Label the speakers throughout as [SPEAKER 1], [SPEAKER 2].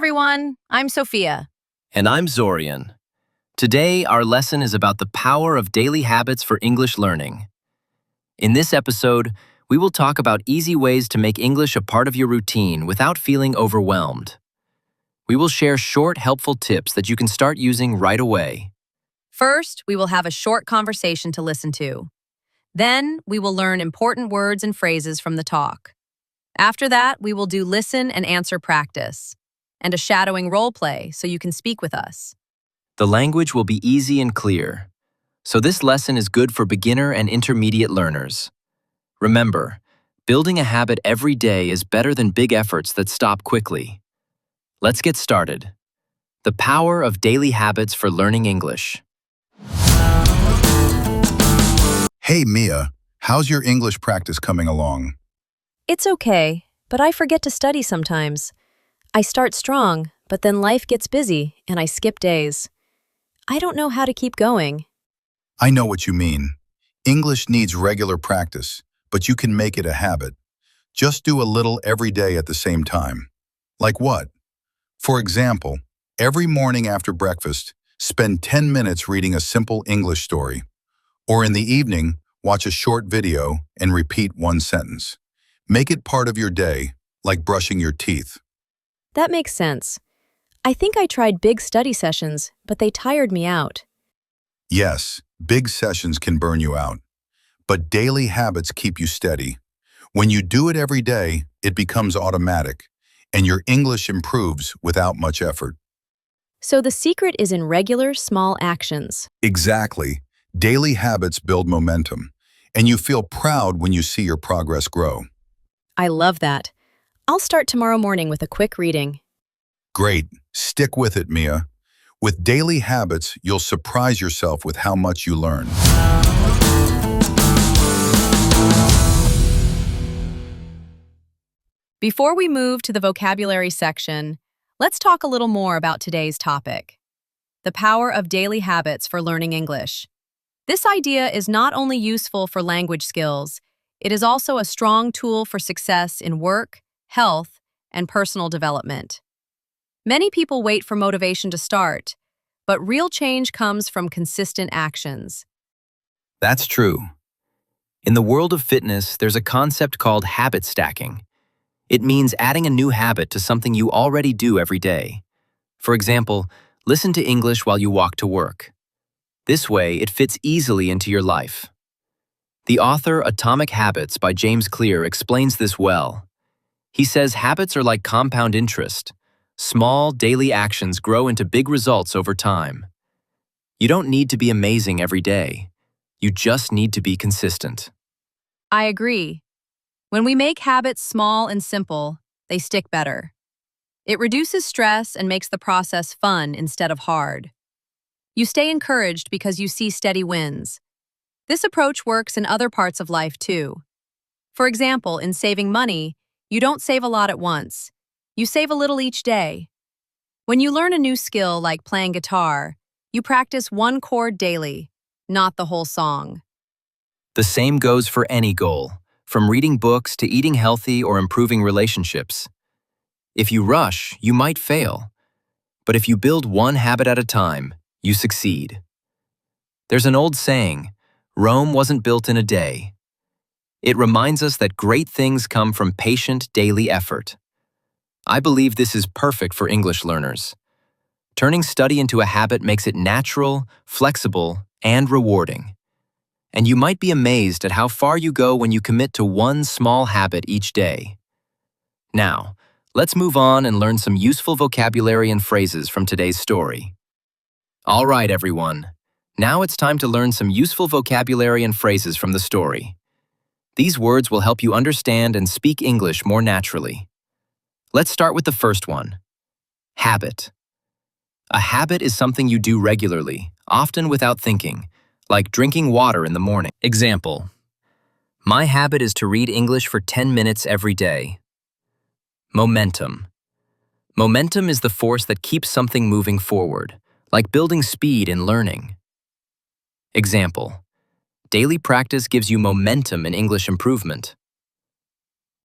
[SPEAKER 1] everyone. I'm Sophia.
[SPEAKER 2] And I'm Zorian. Today, our lesson is about the power of daily habits for English learning. In this episode, we will talk about easy ways to make English a part of your routine without feeling overwhelmed. We will share short, helpful tips that you can start using right away.
[SPEAKER 1] First, we will have a short conversation to listen to. Then, we will learn important words and phrases from the talk. After that, we will do listen and answer practice and a shadowing role play so you can speak with us.
[SPEAKER 2] The language will be easy and clear, so this lesson is good for beginner and intermediate learners. Remember, building a habit every day is better than big efforts that stop quickly. Let's get started. The power of daily habits for learning English.
[SPEAKER 3] Hey Mia, how's your English practice coming along?
[SPEAKER 4] It's okay, but I forget to study sometimes. I start strong, but then life gets busy and I skip days. I don't know how to keep going.
[SPEAKER 3] I know what you mean. English needs regular practice, but you can make it a habit. Just do a little every day at the same time. Like what? For example, every morning after breakfast, spend 10 minutes reading a simple English story. Or in the evening, watch a short video and repeat one sentence. Make it part of your day, like brushing your teeth.
[SPEAKER 4] That makes sense. I think I tried big study sessions, but they tired me out.
[SPEAKER 3] Yes, big sessions can burn you out. But daily habits keep you steady. When you do it every day, it becomes automatic, and your English improves without much effort.
[SPEAKER 4] So the secret is in regular, small actions.
[SPEAKER 3] Exactly. Daily habits build momentum, and you feel proud when you see your progress grow.
[SPEAKER 4] I love that. I'll start tomorrow morning with a quick reading.
[SPEAKER 3] Great. Stick with it, Mia. With daily habits, you'll surprise yourself with how much you learn.
[SPEAKER 1] Before we move to the vocabulary section, let's talk a little more about today's topic: the power of daily habits for learning English. This idea is not only useful for language skills, it is also a strong tool for success in work, health, and personal development. Many people wait for motivation to start, but real change comes from consistent actions.
[SPEAKER 2] That's true. In the world of fitness, there's a concept called habit stacking. It means adding a new habit to something you already do every day. For example, listen to English while you walk to work. This way, it fits easily into your life. The author Atomic Habits by James Clear explains this well. He says habits are like compound interest. Small, daily actions grow into big results over time. You don't need to be amazing every day. You just need to be consistent.
[SPEAKER 1] I agree. When we make habits small and simple, they stick better. It reduces stress and makes the process fun instead of hard. You stay encouraged because you see steady wins. This approach works in other parts of life too. For example, in saving money, you don't save a lot at once. You save a little each day. When you learn a new skill like playing guitar, you practice one chord daily, not the whole song.
[SPEAKER 2] The same goes for any goal, from reading books to eating healthy or improving relationships. If you rush, you might fail. But if you build one habit at a time, you succeed. There's an old saying, Rome wasn't built in a day. It reminds us that great things come from patient daily effort. I believe this is perfect for English learners. Turning study into a habit makes it natural, flexible, and rewarding. And you might be amazed at how far you go when you commit to one small habit each day. Now, let's move on and learn some useful vocabulary and phrases from today's story. All right, everyone. Now it's time to learn some useful vocabulary and phrases from the story. These words will help you understand and speak English more naturally. Let's start with the first one. Habit. A habit is something you do regularly, often without thinking, like drinking water in the morning. Example: my habit is to read English for 10 minutes every day. Momentum. Momentum is the force that keeps something moving forward, like building speed in learning. Example: daily practice gives you momentum in English improvement.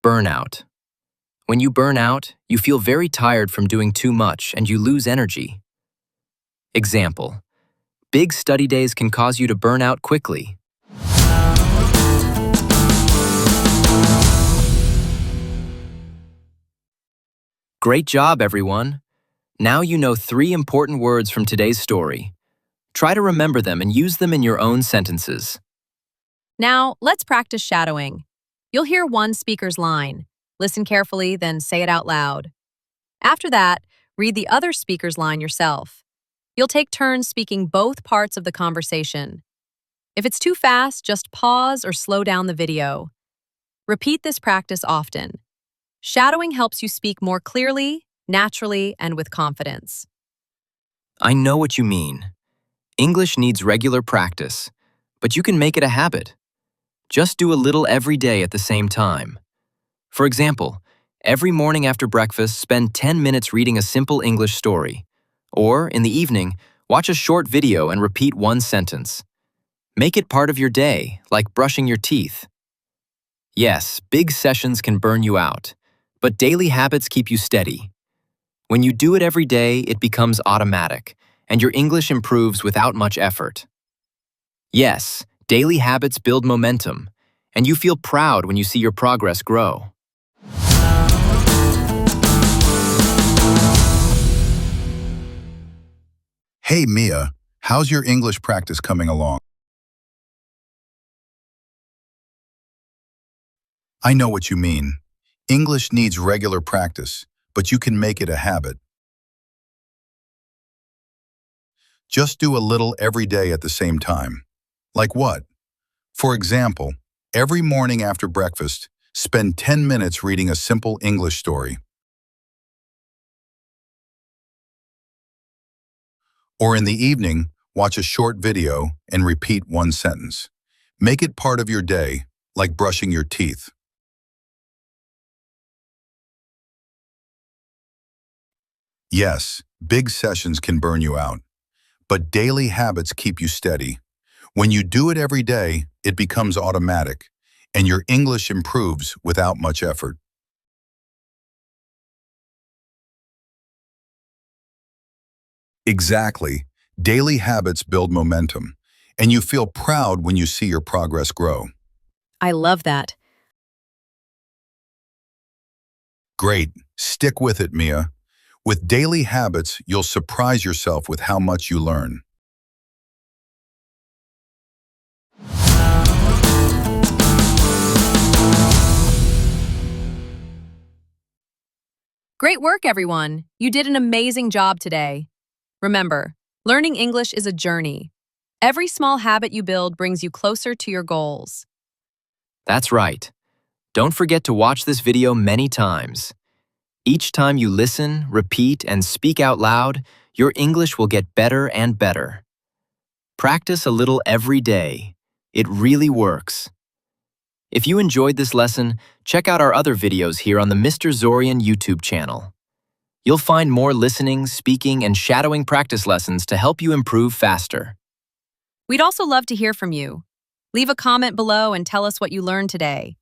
[SPEAKER 2] Burnout. When you burn out, you feel very tired from doing too much and you lose energy. Example: big study days can cause you to burn out quickly. Great job, everyone! Now you know 3 important words from today's story. Try to remember them and use them in your own sentences.
[SPEAKER 1] Now, let's practice shadowing. You'll hear one speaker's line. Listen carefully, then say it out loud. After that, read the other speaker's line yourself. You'll take turns speaking both parts of the conversation. If it's too fast, just pause or slow down the video. Repeat this practice often. Shadowing helps you speak more clearly, naturally, and with confidence.
[SPEAKER 2] I know what you mean. English needs regular practice, but you can make it a habit. Just do a little every day at the same time. For example, every morning after breakfast, spend 10 minutes reading a simple English story. Or, in the evening, watch a short video and repeat one sentence. Make it part of your day, like brushing your teeth. Yes, big sessions can burn you out, but daily habits keep you steady. When you do it every day, it becomes automatic, and your English improves without much effort. Yes, daily habits build momentum, and you feel proud when you see your progress grow.
[SPEAKER 3] Hey Mia, how's your English practice coming along? I know what you mean. English needs regular practice, but you can make it a habit. Just do a little every day at the same time. Like what? For example, every morning after breakfast, spend 10 minutes reading a simple English story. Or in the evening, watch a short video and repeat one sentence. Make it part of your day, like brushing your teeth. Yes, big sessions can burn you out, but daily habits keep you steady. When you do it every day, it becomes automatic, and your English improves without much effort. Exactly. Daily habits build momentum, and you feel proud when you see your progress grow.
[SPEAKER 1] I love that.
[SPEAKER 3] Great. Stick with it, Mia. With daily habits, you'll surprise yourself with how much you learn.
[SPEAKER 1] Great work, everyone. You did an amazing job today. Remember, learning English is a journey. Every small habit you build brings you closer to your goals.
[SPEAKER 2] That's right. Don't forget to watch this video many times. Each time you listen, repeat, and speak out loud, your English will get better and better. Practice a little every day. It really works. If you enjoyed this lesson, check out our other videos here on the Mr.Zorian YouTube channel. You'll find more listening, speaking, and shadowing practice lessons to help you improve faster.
[SPEAKER 1] We'd also love to hear from you. Leave a comment below and tell us what you learned today.